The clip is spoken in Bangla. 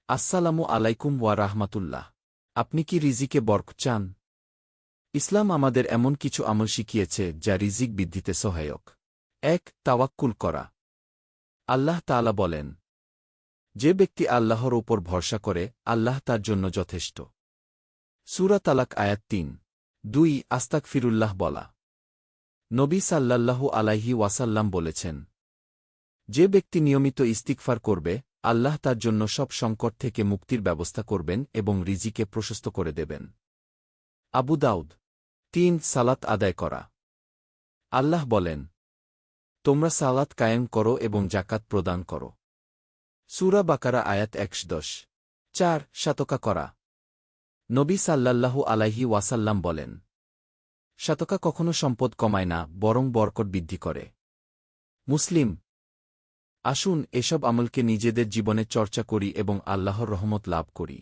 আসসালামু আলাইকুম ওয়া রাহমাতুল্লাহ। আপনি কি রিজিকে বরকত চান? ইসলাম আমাদের এমন কিছু আমল শিখিয়েছে যা রিজিক বৃদ্ধিতে সহায়ক। ১. তাওয়াক্কুল করা। আল্লাহ তাআলা বলেন, যে ব্যক্তি আল্লাহর উপর ভরসা করে, আল্লাহ তার জন্য যথেষ্ট। সূরা তালাক আয়াত ৩। ২. আস্তাগফিরুল্লাহ বলা। নবী সাল্লাল্লাহু আলাইহি ওয়াসাল্লাম বলেছেন, যে ব্যক্তি নিয়মিত ইস্তিগফার করবে, আল্লাহ তার জন্য সব সংকট থেকে মুক্তির ব্যবস্থা করবেন এবং রিজিকে প্রশস্ত করে দেবেন। আবু দাউদ ৩. সালাত আদায় করা। আল্লাহ বলেন, তোমরা সালাত কায়েম করো এবং জাকাত প্রদান করো। সূরা বাকারা আয়াত ১১০। ৪. শাতকা করা। নবী সাল্লাল্লাহু আলাইহি ওয়াসাল্লাম বলেন, শাতকা কখনো সম্পদ কমায় না, বরং বরকত বৃদ্ধি করে। মুসলিম। আসুন এসব আমলকে নিজেদের জীবনে চর্চা করি এবং আল্লাহর রহমত লাভ করি।